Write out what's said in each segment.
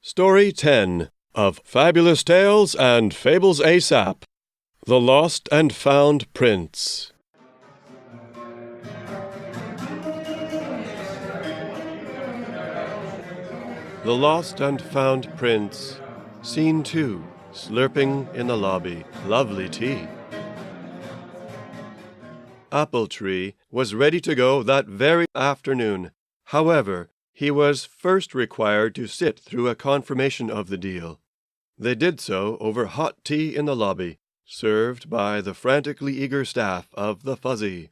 Story 10 of Fabulous Tales and Fables ASAP. The Lost and Found Prince. The Lost and Found Prince. Scene 2. Slurping in the lobby. Lovely tea. Apple Tree was ready to go that very afternoon. However, he was first required to sit through a confirmation of the deal. They did so over hot tea in the lobby, served by the frantically eager staff of the Fuzzy.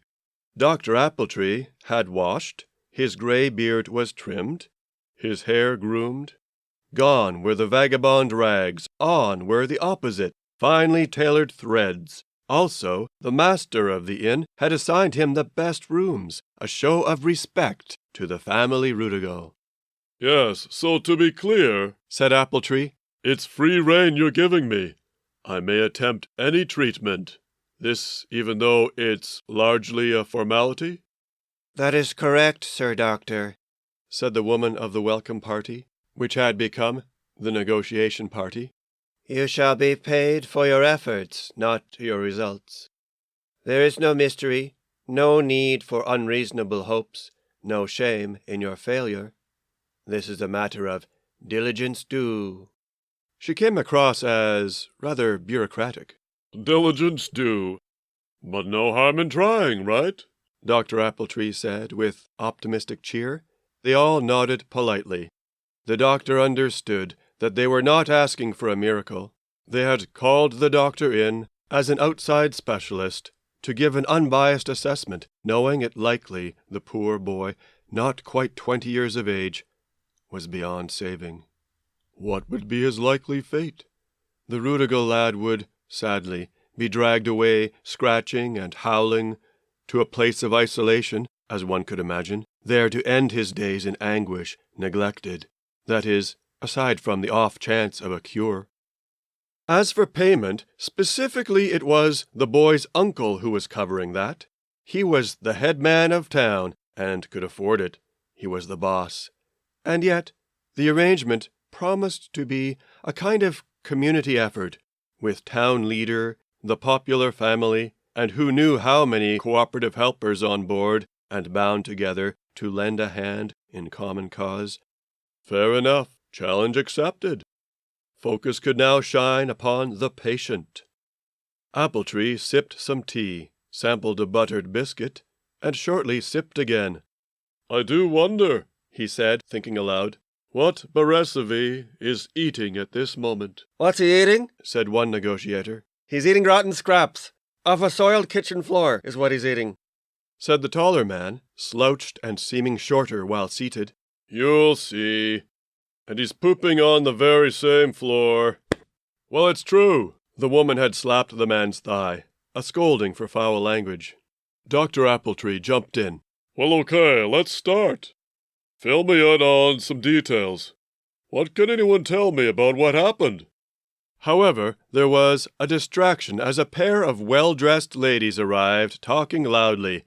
Dr. Appletree had washed, his gray beard was trimmed, his hair groomed. Gone were the vagabond rags, on were the opposite, finely tailored threads. Also, the master of the inn had assigned him the best rooms, a show of respect to the family Rudigal. "Yes, so to be clear," said Appletree, "it's free rein you're giving me. I may attempt any treatment. This even though it's largely a formality?" "That is correct, Sir Doctor," said the woman of the welcome party, which had become the negotiation party. "You shall be paid for your efforts, not your results. There is no mystery, no need for unreasonable hopes, no shame in your failure. This is a matter of diligence due." She came across as rather bureaucratic. "Diligence due. But no harm in trying, right?" Dr. Appletree said with optimistic cheer. They all nodded politely. The doctor understood that they were not asking for a miracle. They had called the doctor in as an outside specialist to give an unbiased assessment, knowing it likely the poor boy, not quite 20 years of age, was beyond saving. What would be his likely fate? The Rudigal lad would, sadly, be dragged away, scratching and howling, to a place of isolation, as one could imagine, there to end his days in anguish, neglected. That is, aside from the off chance of a cure. As for payment, specifically it was the boy's uncle who was covering that. He was the head man of town, and could afford it. He was the boss. And yet, the arrangement promised to be a kind of community effort, with town leader, the popular family, and who knew how many cooperative helpers on board and bound together to lend a hand in common cause. Fair enough. Challenge accepted. Focus could now shine upon the patient. Appletree sipped some tea, sampled a buttered biscuit, and shortly sipped again. "I do wonder," he said, thinking aloud, "what Beresavi is eating at this moment." "What's he eating?" said one negotiator. "He's eating rotten scraps. Off a soiled kitchen floor is what he's eating," said the taller man, slouched and seeming shorter while seated. "You'll see. And he's pooping on the very same floor." "Well, it's true." The woman had slapped the man's thigh, a scolding for foul language. Dr. Appletree jumped in. "Well, okay, let's start. Fill me in on some details. What can anyone tell me about what happened?" However, there was a distraction as a pair of well-dressed ladies arrived, talking loudly.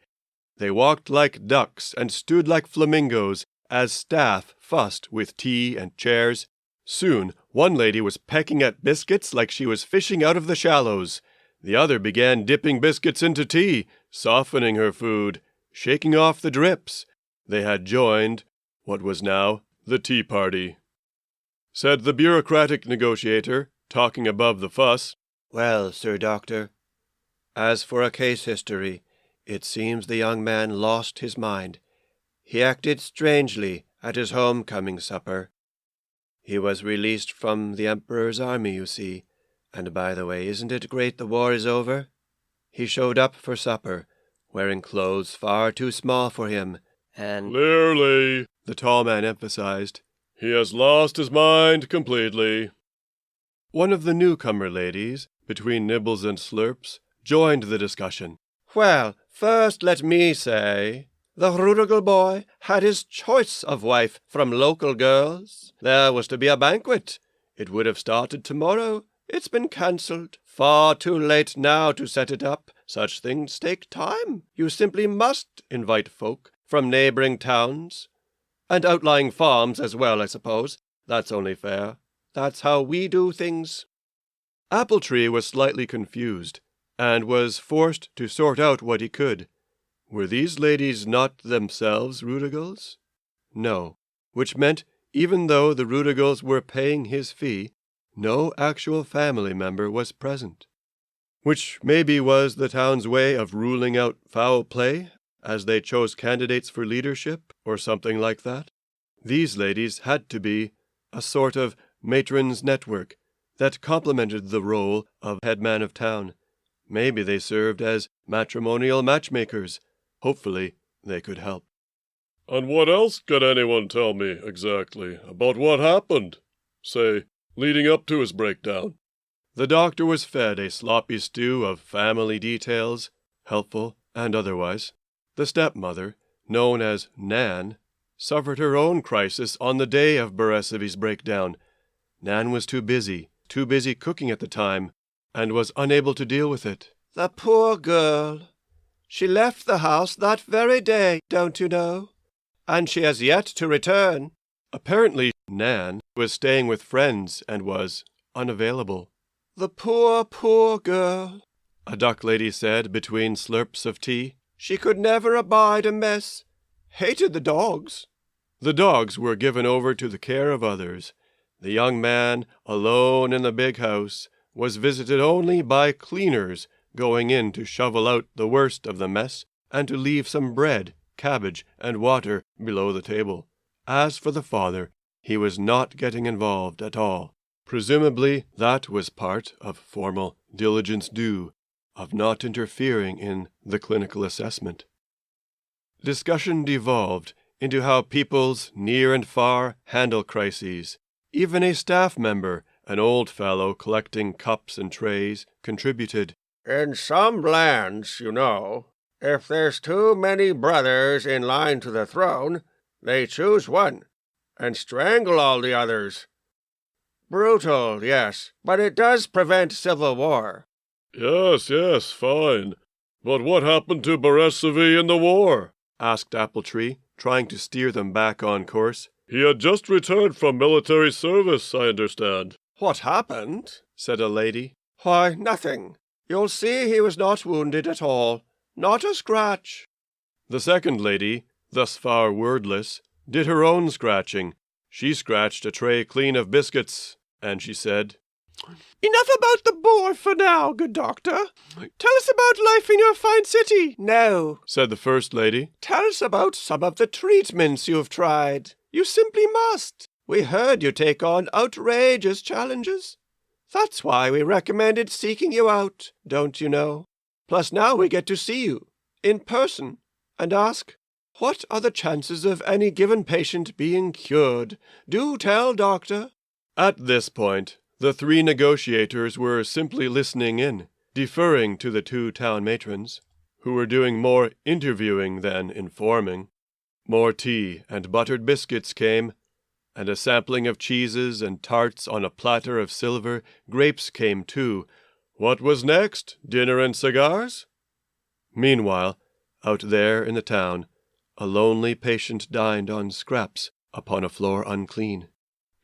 They walked like ducks and stood like flamingos as staff fussed with tea and chairs. Soon, one lady was pecking at biscuits like she was fishing out of the shallows. The other began dipping biscuits into tea, softening her food, shaking off the drips. They had joined what was now the tea party. Said the bureaucratic negotiator, talking above the fuss, "Well, Sir Doctor, as for a case history, it seems the young man lost his mind. He acted strangely at his homecoming supper. He was released from the Emperor's army, you see, and by the way, isn't it great the war is over? He showed up for supper, wearing clothes far too small for him, and—" "Clearly," the tall man emphasized, "he has lost his mind completely." One of the newcomer ladies, between nibbles and slurps, joined the discussion. "Well, first let me say, the Rudigal boy had his choice of wife from local girls. There was to be a banquet. It would have started tomorrow. It's been cancelled. Far too late now to set it up. Such things take time. You simply must invite folk from neighboring towns, and outlying farms as well, I suppose. That's only fair. That's how we do things." Appletree was slightly confused, and was forced to sort out what he could. Were these ladies not themselves Rudigals? No, which meant, even though the Rudigals were paying his fee, no actual family member was present. Which maybe was the town's way of ruling out foul play, as they chose candidates for leadership, or something like that. These ladies had to be a sort of matron's network that complemented the role of headman of town. Maybe they served as matrimonial matchmakers. Hopefully, they could help. And what else could anyone tell me, exactly, about what happened? Say, leading up to his breakdown. The doctor was fed a sloppy stew of family details, helpful and otherwise. The stepmother, known as Nan, suffered her own crisis on the day of Beresevy's breakdown. Nan was too busy cooking at the time, and was unable to deal with it. "The poor girl. She left the house that very day, don't you know? And she has yet to return." Apparently, Nan was staying with friends and was unavailable. "The poor, poor girl," a duck lady said between slurps of tea. "She could never abide a mess. Hated the dogs." The dogs were given over to the care of others. The young man, alone in the big house, was visited only by cleaners going in to shovel out the worst of the mess and to leave some bread, cabbage, and water below the table. As for the father, he was not getting involved at all. Presumably that was part of formal diligence due, of not interfering in the clinical assessment. Discussion devolved into how peoples near and far handle crises. Even a staff member, an old fellow collecting cups and trays, contributed. "In some lands, you know, if there's too many brothers in line to the throne, they choose one and strangle all the others. Brutal, yes, but it does prevent civil war." Yes, fine. But what happened to Beresevy in the war? Asked Appletree, trying to steer them back on course. He had just returned from military service, I understand. "What happened?" said a lady. "Why, nothing. You'll see he was not wounded at all. Not a scratch." The second lady, thus far wordless, did her own scratching. She scratched a tray clean of biscuits, and she said, "Enough about the boar for now, good doctor. Tell us about life in your fine city." "No," said the first lady. "Tell us about some of the treatments you've tried. You simply must. We heard you take on outrageous challenges. That's why we recommended seeking you out, don't you know? Plus now we get to see you, in person, and ask, what are the chances of any given patient being cured? Do tell, doctor." At this point, the three negotiators were simply listening in, deferring to the two town matrons, who were doing more interviewing than informing. More tea and buttered biscuits came, and a sampling of cheeses and tarts on a platter of silver. Grapes came too. What was next? Dinner and cigars? Meanwhile, out there in the town, a lonely patient dined on scraps upon a floor unclean.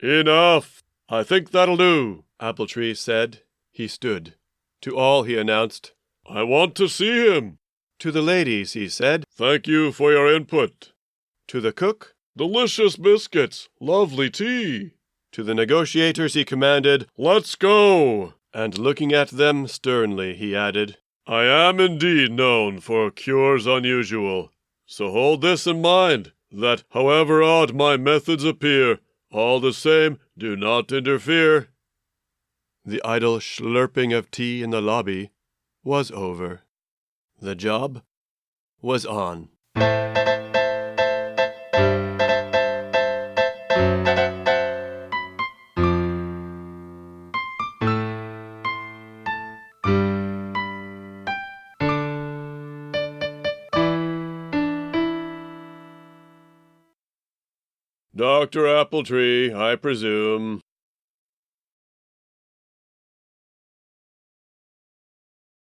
"Enough! I think that'll do," Appletree said. He stood. To all he announced, "I want to see him." To the ladies he said, "Thank you for your input." To the cook, "Delicious biscuits, lovely tea." To the negotiators he commanded, "Let's go." And looking at them sternly, he added, "I am indeed known for cures unusual, so hold this in mind, that however odd my methods appear, all the same, do not interfere." The idle slurping of tea in the lobby was over. The job was on. "Dr. Appletree, I presume,"